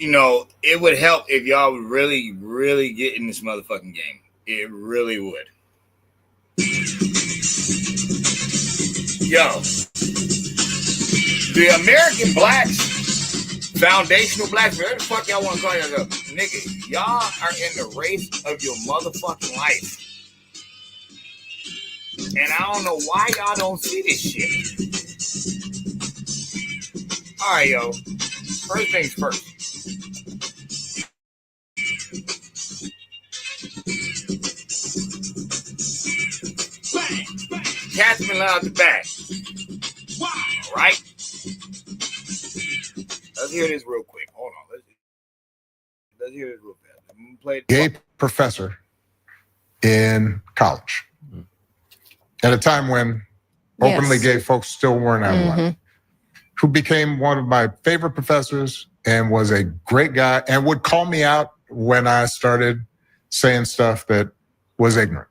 it would help if y'all would really, really get in this motherfucking game. It really would. Yo, the American blacks, foundational blacks, whatever the fuck y'all want to call yourself, nigga, y'all are in the race of your motherfucking life. And I don't know why y'all don't see this shit. All right, yo. First things first. Cat's been allowed to bag. All right? Let's hear this real quick. Hold on. Let's hear this real fast. I'm gonna play gay professor in college at a time when openly gay folks still weren't out of line, who became one of my favorite professors and was a great guy and would call me out when I started saying stuff that was ignorant.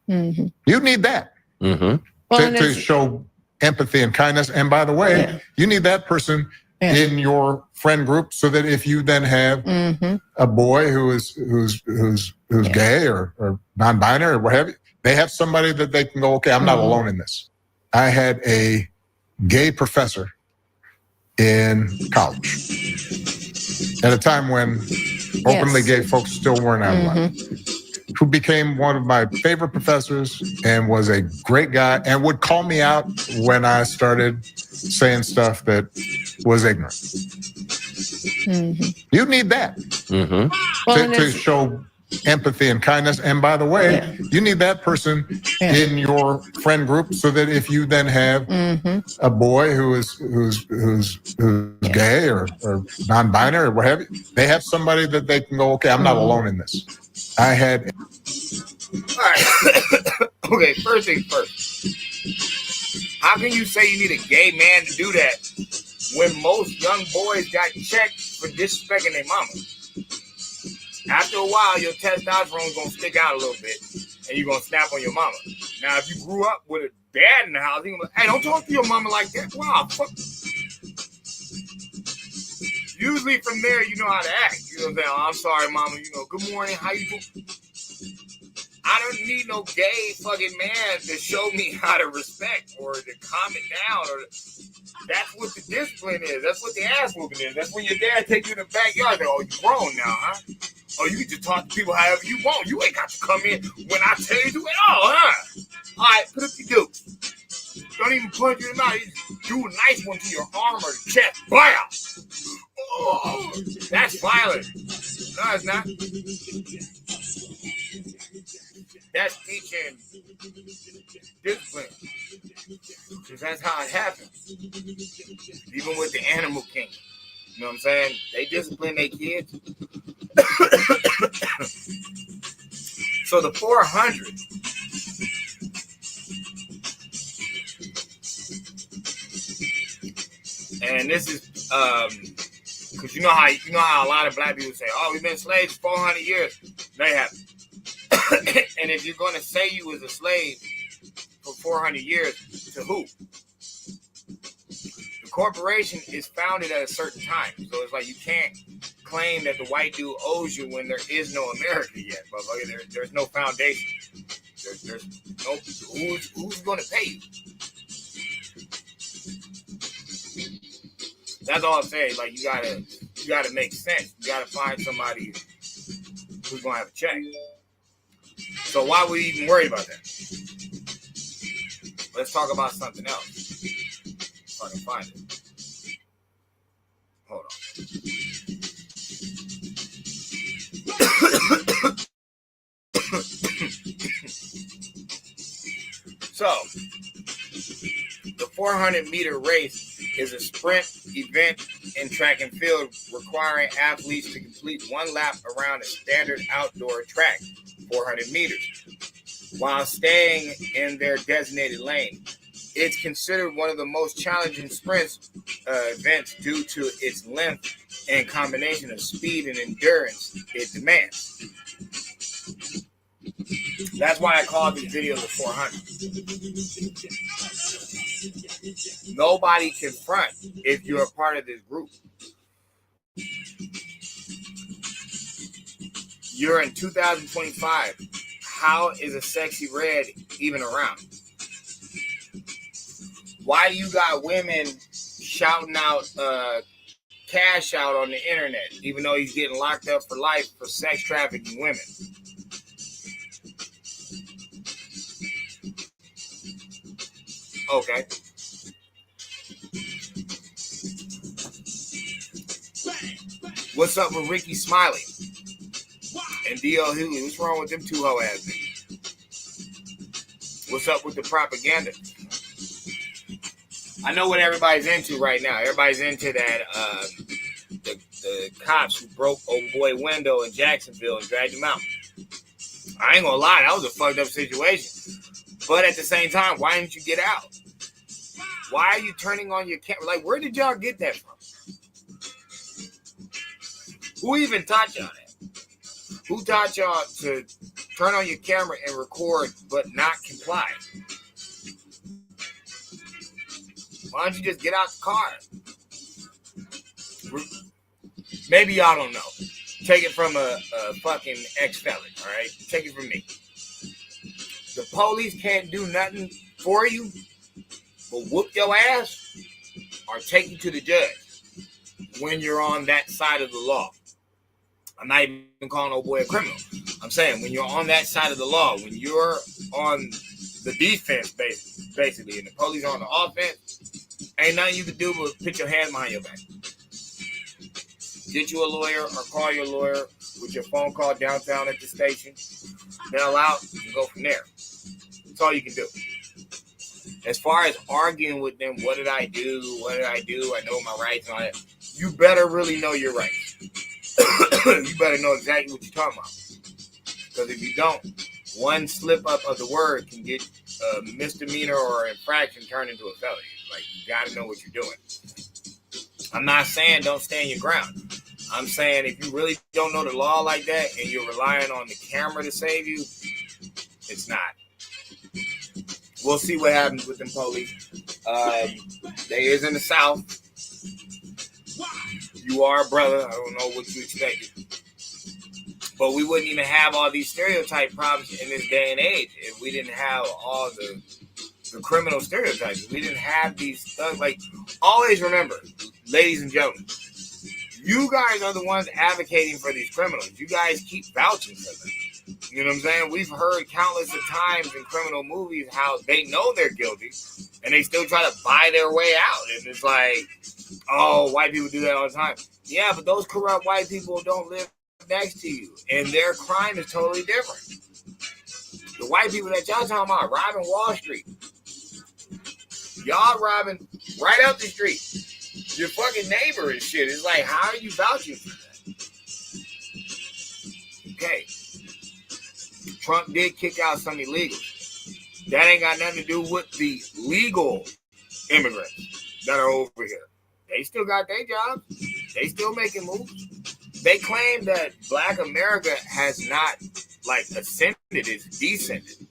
You need that to show empathy and kindness. And by the way, you need that person in your friend group so that if you then have a boy who's gay or non-binary or what have you, they have somebody that they can go, okay, I'm not alone in this. I had a gay professor in college at a time when openly gay folks still weren't out of line, who became one of my favorite professors and was a great guy and would call me out when I started saying stuff that was ignorant. You need that to show empathy and kindness. And by the way, you need that person in your friend group so that if you then have a boy who's gay or non-binary or what have you, they have somebody that they can go, okay, I'm not alone in this. I had. All right. Okay, first things first. How can you say you need a gay man to do that when most young boys got checked for disrespecting their mama? After a while, your testosterone's gonna stick out a little bit, and you're gonna snap on your mama. Now, if you grew up with a dad in the house, you're gonna be like, hey, don't talk to your mama like that. Wow, fuck. Usually from there, you know how to act. You know what I'm saying? Oh, I'm sorry, mama. Good morning. How you doing? I don't need no gay fucking man to show me how to respect or to calm it down. That's what the discipline is. That's what the ass whooping is. That's when your dad takes you in the backyard. Like, oh, you grown now, huh? Oh, you can just talk to people however you want. You ain't got to come in when I tell you to at all, huh? All right, put up your dukes. Don't even punch you in the mouth. You just do a nice one to your arm or the chest. Bam! Oh, that's violent. No, it's not. That's teaching discipline. Because that's how it happens. Even with the animal kingdom. You know what I'm saying? They discipline their kids. So the 400. And this is because you know how a lot of black people say, oh, we've been slaves for 400 years. They haven't. And if you're going to say you was a slave for 400 years, to who? The corporation is founded at a certain time. So it's like you can't claim that the white dude owes you when there is no America yet. But there's no foundation. There's no who's going to pay you. That's all I'm saying. Like you gotta make sense. You gotta find somebody who's gonna have a check. So why would we even worry about that? Let's talk about something else. If I can find it. Hold on. So the 400-meter race is a sprint event in track and field requiring athletes to complete one lap around a standard outdoor track, 400 meters, while staying in their designated lane. It's considered one of the most challenging sprints events due to its length and combination of speed and endurance it demands. That's why I call this video the 400. Nobody can front if you're a part of this group. You're in 2025. How is a sexy red even around? Why you got women shouting out cash out on the internet, even though he's getting locked up for life for sex trafficking women? Okay. What's up with Ricky Smiley and D.L. Hughley? What's wrong with them two hoe ass niggas? What's up with the propaganda? I know what everybody's into right now. Everybody's into that the cops who broke old boy window in Jacksonville and dragged him out. I ain't gonna lie, that was a fucked up situation. But at the same time, why didn't you get out? Why are you turning on your camera? Like, where did y'all get that from? Who even taught y'all that? Who taught y'all to turn on your camera and record but not comply? Why don't you just get out the car? Maybe y'all don't know. Take it from a fucking ex-felon, all right? Take it from me. The police can't do nothing for you but whoop your ass or take you to the judge when you're on that side of the law. I'm not even calling old boy a criminal. I'm saying when you're on that side of the law, when you're on the defense, basically, and the police are on the offense, ain't nothing you can do but put your hands behind your back. Get you a lawyer or call your lawyer with your phone call downtown at the station. Bail out and go from there. That's all you can do. As far as arguing with them, what did I do? What did I do? I know my rights and all that. You better really know your rights. You better know exactly what you're talking about. Because if you don't, one slip up of the word can get a misdemeanor or infraction turned into a felony. Like, you got to know what you're doing. I'm not saying don't stand your ground. I'm saying if you really don't know the law like that and you're relying on the camera to save you, it's not. We'll see what happens with them police. They is in the South. You are a brother. I don't know what you expected. But we wouldn't even have all these stereotype problems in this day and age if we didn't have all the criminal stereotypes. We didn't have these thugs. Like, always remember, ladies and gentlemen, you guys are the ones advocating for these criminals. You guys keep vouching for them. You know what I'm saying? We've heard countless of times in criminal movies how they know they're guilty and they still try to buy their way out. And it's like, oh, white people do that all the time. Yeah, but those corrupt white people don't live next to you, and their crime is totally different. The white people that y'all talking about robbing Wall Street, y'all robbing right up the street. Your fucking neighbor and shit. It's like, how are you vouching for that? Okay. Trump did kick out some illegals. That ain't got nothing to do with the legal immigrants that are over here. They still got their jobs. They still making moves. They claim that Black America has not, like, ascended, it's descended.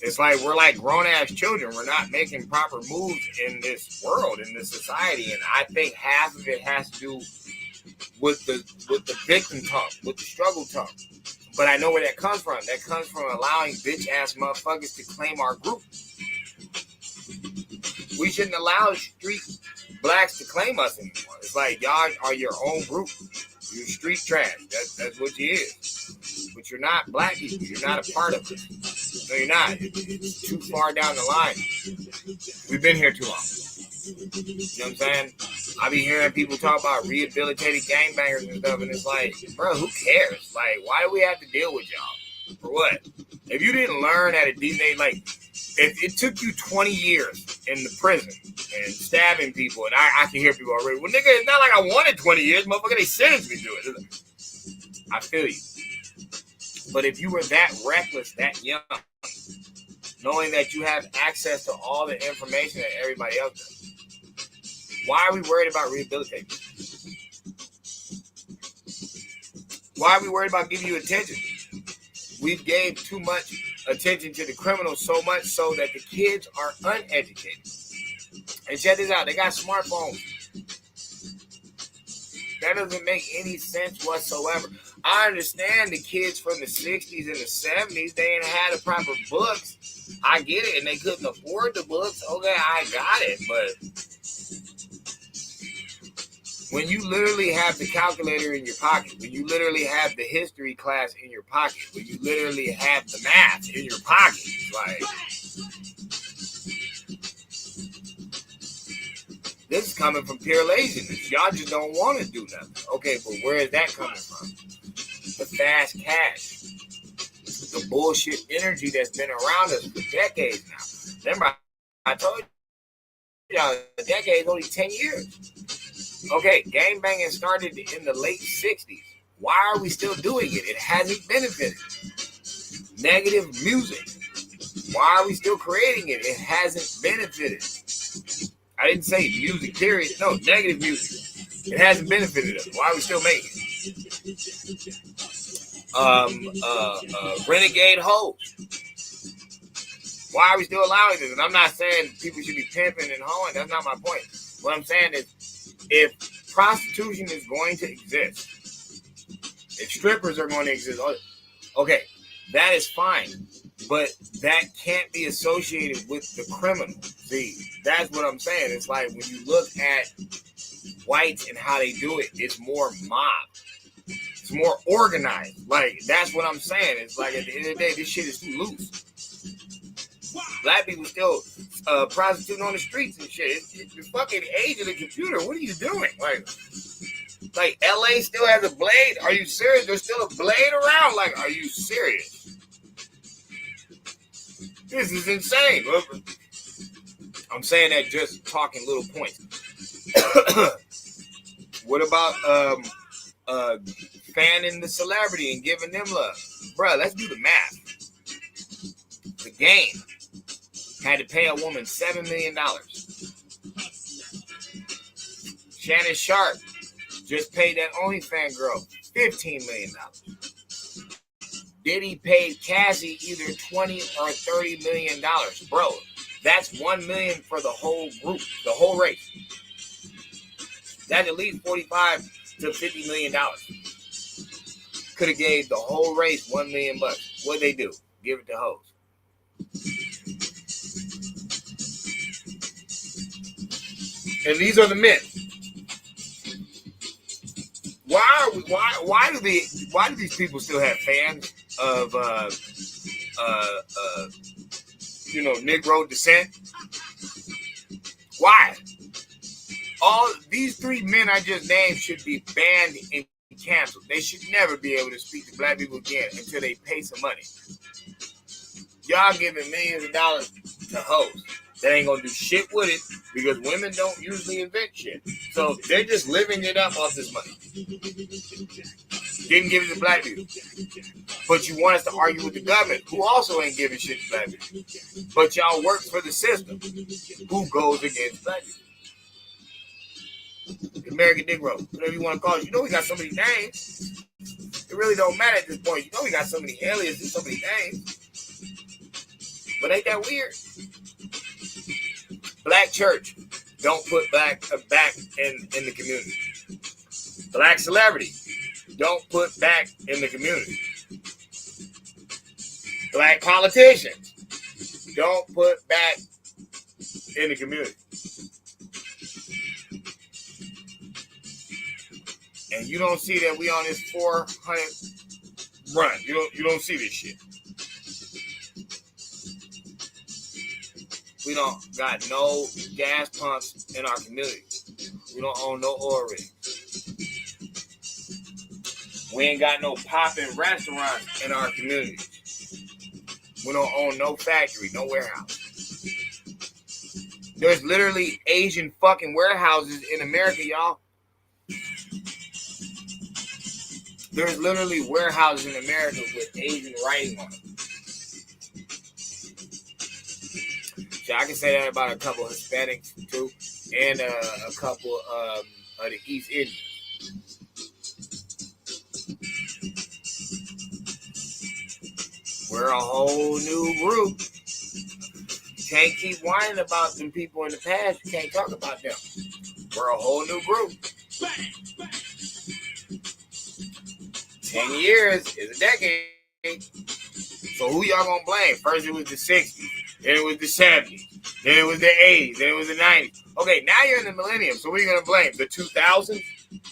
It's like we're like grown-ass children. We're not making proper moves in this world, in this society. And I think half of it has to do with the victim talk, with the struggle talk. But I know where that comes from. That comes from allowing bitch-ass motherfuckers to claim our group. We shouldn't allow street blacks to claim us anymore. It's like, y'all are your own group. You're street trash. That's what you is. But you're not black people. You're not a part of it. No, you're not. It's too far down the line. We've been here too long. You know what I'm saying? I be hearing people talk about rehabilitated gangbangers and stuff, and it's like, bro, who cares? Like, why do we have to deal with y'all? For what? If you didn't learn at a decent age, like, if it took you 20 years in the prison and stabbing people, and I can hear people already, well, nigga, it's not like I wanted 20 years, motherfucker, they sentenced me to it. I feel you. But if you were that reckless, that young, knowing that you have access to all the information that everybody else does, why are we worried about rehabilitating? Why are we worried about giving you attention? We've gave too much attention to the criminals, so much so that the kids are uneducated. And check this out, they got smartphones. That doesn't make any sense whatsoever. I understand the kids from the 60s and the 70s, they ain't had the proper books. I get it, and they couldn't afford the books. Okay, I got it, but when you literally have the calculator in your pocket, when you literally have the history class in your pocket, when you literally have the math in your pocket, like, this is coming from pure laziness. Y'all just don't want to do nothing. Okay, but where is that coming from? The fast cash. The bullshit energy that's been around us for decades now. Remember, I told y'all, a decade is only 10 years. Okay, gang banging started in the late 60s. Why are we still doing it? It hasn't benefited. Negative music. Why are we still creating it? It hasn't benefited. I didn't say music, period. No, negative music. It hasn't benefited us. Why are we still making it? Renegade hoes. Why are we still allowing this? And I'm not saying people should be pimping and hoeing. That's not my point. What I'm saying is, if prostitution is going to exist, if strippers are going to exist, okay, that is fine. But that can't be associated with the criminal. See, that's what I'm saying. It's like when you look at whites and how they do it, it's more mob. It's more organized. Like, that's what I'm saying. It's like, at the end of the day, this shit is too loose. Black people still prostituting on the streets and shit. It's the fucking age of the computer. What are you doing? Like LA still has a blade? Are you serious? There's still a blade around? Like, are you serious? This is insane. I'm saying that just talking little points. What about fanning the celebrity and giving them love? Bruh, let's do the math. The Game had to pay a woman $7 million. Shannon Sharp just paid that OnlyFans girl $15 million. Diddy paid Cassie either $20 or $30 million. Bro, that's $1 million for the whole group, the whole race. That's at least $45 to $50 million. Could have gave the whole race $1 million. What'd they do? Give it to hoes. And these are the men. Why do these people still have fans of Negro descent? Why? All these three men I just named should be banned and canceled. They should never be able to speak to black people again until they pay some money. Y'all giving millions of dollars to hoes. They ain't gonna do shit with it because women don't usually invent shit. So they're just living it up off this money. Didn't give it to black people. But you want us to argue with the government, who also ain't giving shit to black people. But y'all work for the system, who goes against black people. The American Negro, whatever you want to call it. You know we got so many names. It really don't matter at this point. You know we got so many aliases, so many names. But ain't that weird? Black church, don't put back in the community. Black celebrity, don't put back in the community. Black politicians, don't put back in the community. And you don't see that we on this 400 run. You don't see this shit. We don't got no gas pumps in our community. We don't own no oil rigs. We ain't got no popping restaurants in our community. We don't own no factory, no warehouse. There's literally Asian fucking warehouses in America, y'all. There's literally warehouses in America with Asian writing on them. So I can say that about a couple of Hispanics too, and a couple of the East Indians. We're a whole new group. You can't keep whining about them people in the past. You can't talk about them. We're a whole new group. 10 years is a decade. So who y'all gonna blame? First it was the 60s, then it was the 70s, then it was the 80s, then it was the 90s. Okay, now you're in the millennium, so what are you gonna blame? The 2000s?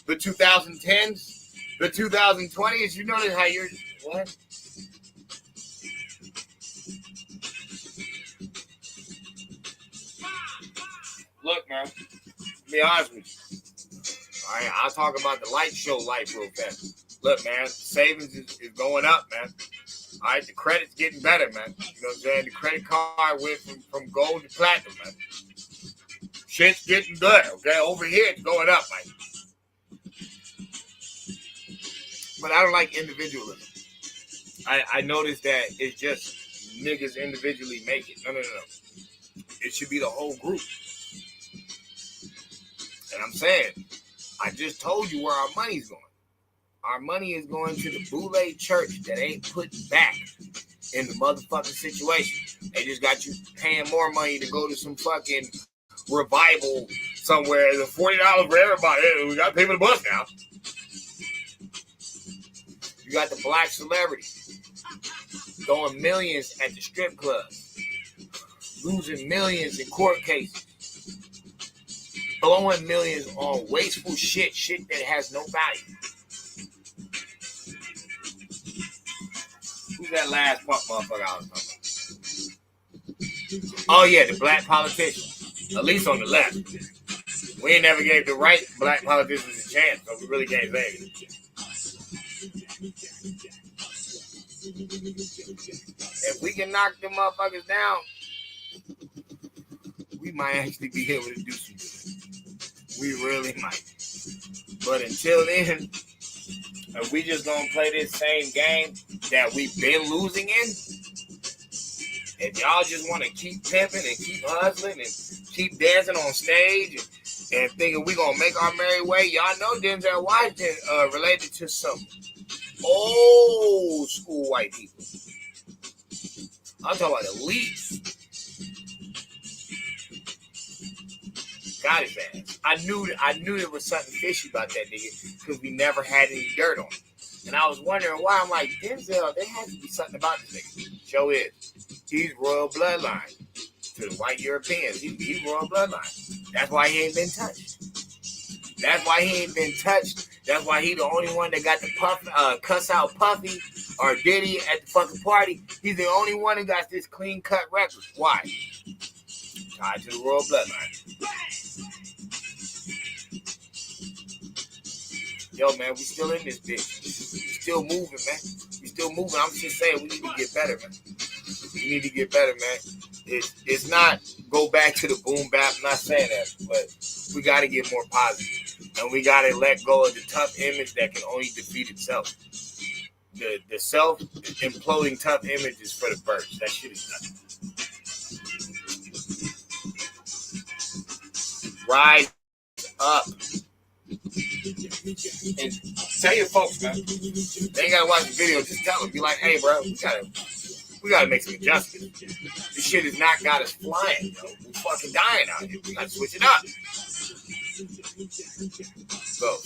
The 2010s? The 2020s? You notice how you're... What? Look, man, to be honest with you. All right, I'll talk about the light show life real fast. Look, man, savings is going up, man. All right, the credit's getting better, man. You know what I'm saying? The credit card went from gold to platinum, man. Shit's getting good, okay? Over here, it's going up, man. But I don't like individualism. I noticed that it's just niggas individually make it. No. It should be the whole group. And I'm saying, I just told you where our money's going. Our money is going to the Boule Church that ain't put back in the motherfucking situation. They just got you paying more money to go to some fucking revival somewhere. It's $40 for everybody. We got to pay for the bus now. You got the black celebrities throwing millions at the strip clubs, losing millions in court cases, blowing millions on wasteful shit that has no value. Who's that last punk motherfucker I was talking about? Oh, yeah, the black politicians. At least on the left. We ain't never gave the right black politicians a chance, so we really can't say it. If we can knock them motherfuckers down, we might actually be able to do some good. We really might. But until then, if we just gonna play this same game that we've been losing in, if y'all just want to keep pimping and keep hustling and keep dancing on stage and thinking we gonna make our merry way, y'all know Denzel Washington related to some old school white people. I'm talking about elites. Got his ass. I knew there was something fishy about that nigga because we never had any dirt on him. And I was wondering why. I'm like, Denzel, there has to be something about this nigga. Show is. He's royal bloodline. To the white Europeans, he's royal bloodline. That's why he ain't been touched. That's why he ain't been touched. That's why he the only one that got the cuss out Puffy or Diddy at the fucking party. He's the only one that got this clean cut record. Why? Tied to the royal bloodline. Yo, man, we still in this bitch. We still moving, man. We still moving. I'm just saying we need to get better, man. We need to get better, man. It's not go back to the boom bap. I'm not saying that, but we got to get more positive. And we got to let go of the tough image that can only defeat itself. The self-imploding tough image is for the birds. That shit is nothing. Rise up. And tell your folks, man. They ain't gotta watch the video. Just tell them. Be like, hey, bro, we gotta make some adjustments. This shit has not got us flying, yo. We fucking dying out here. We gotta switch it up. Go.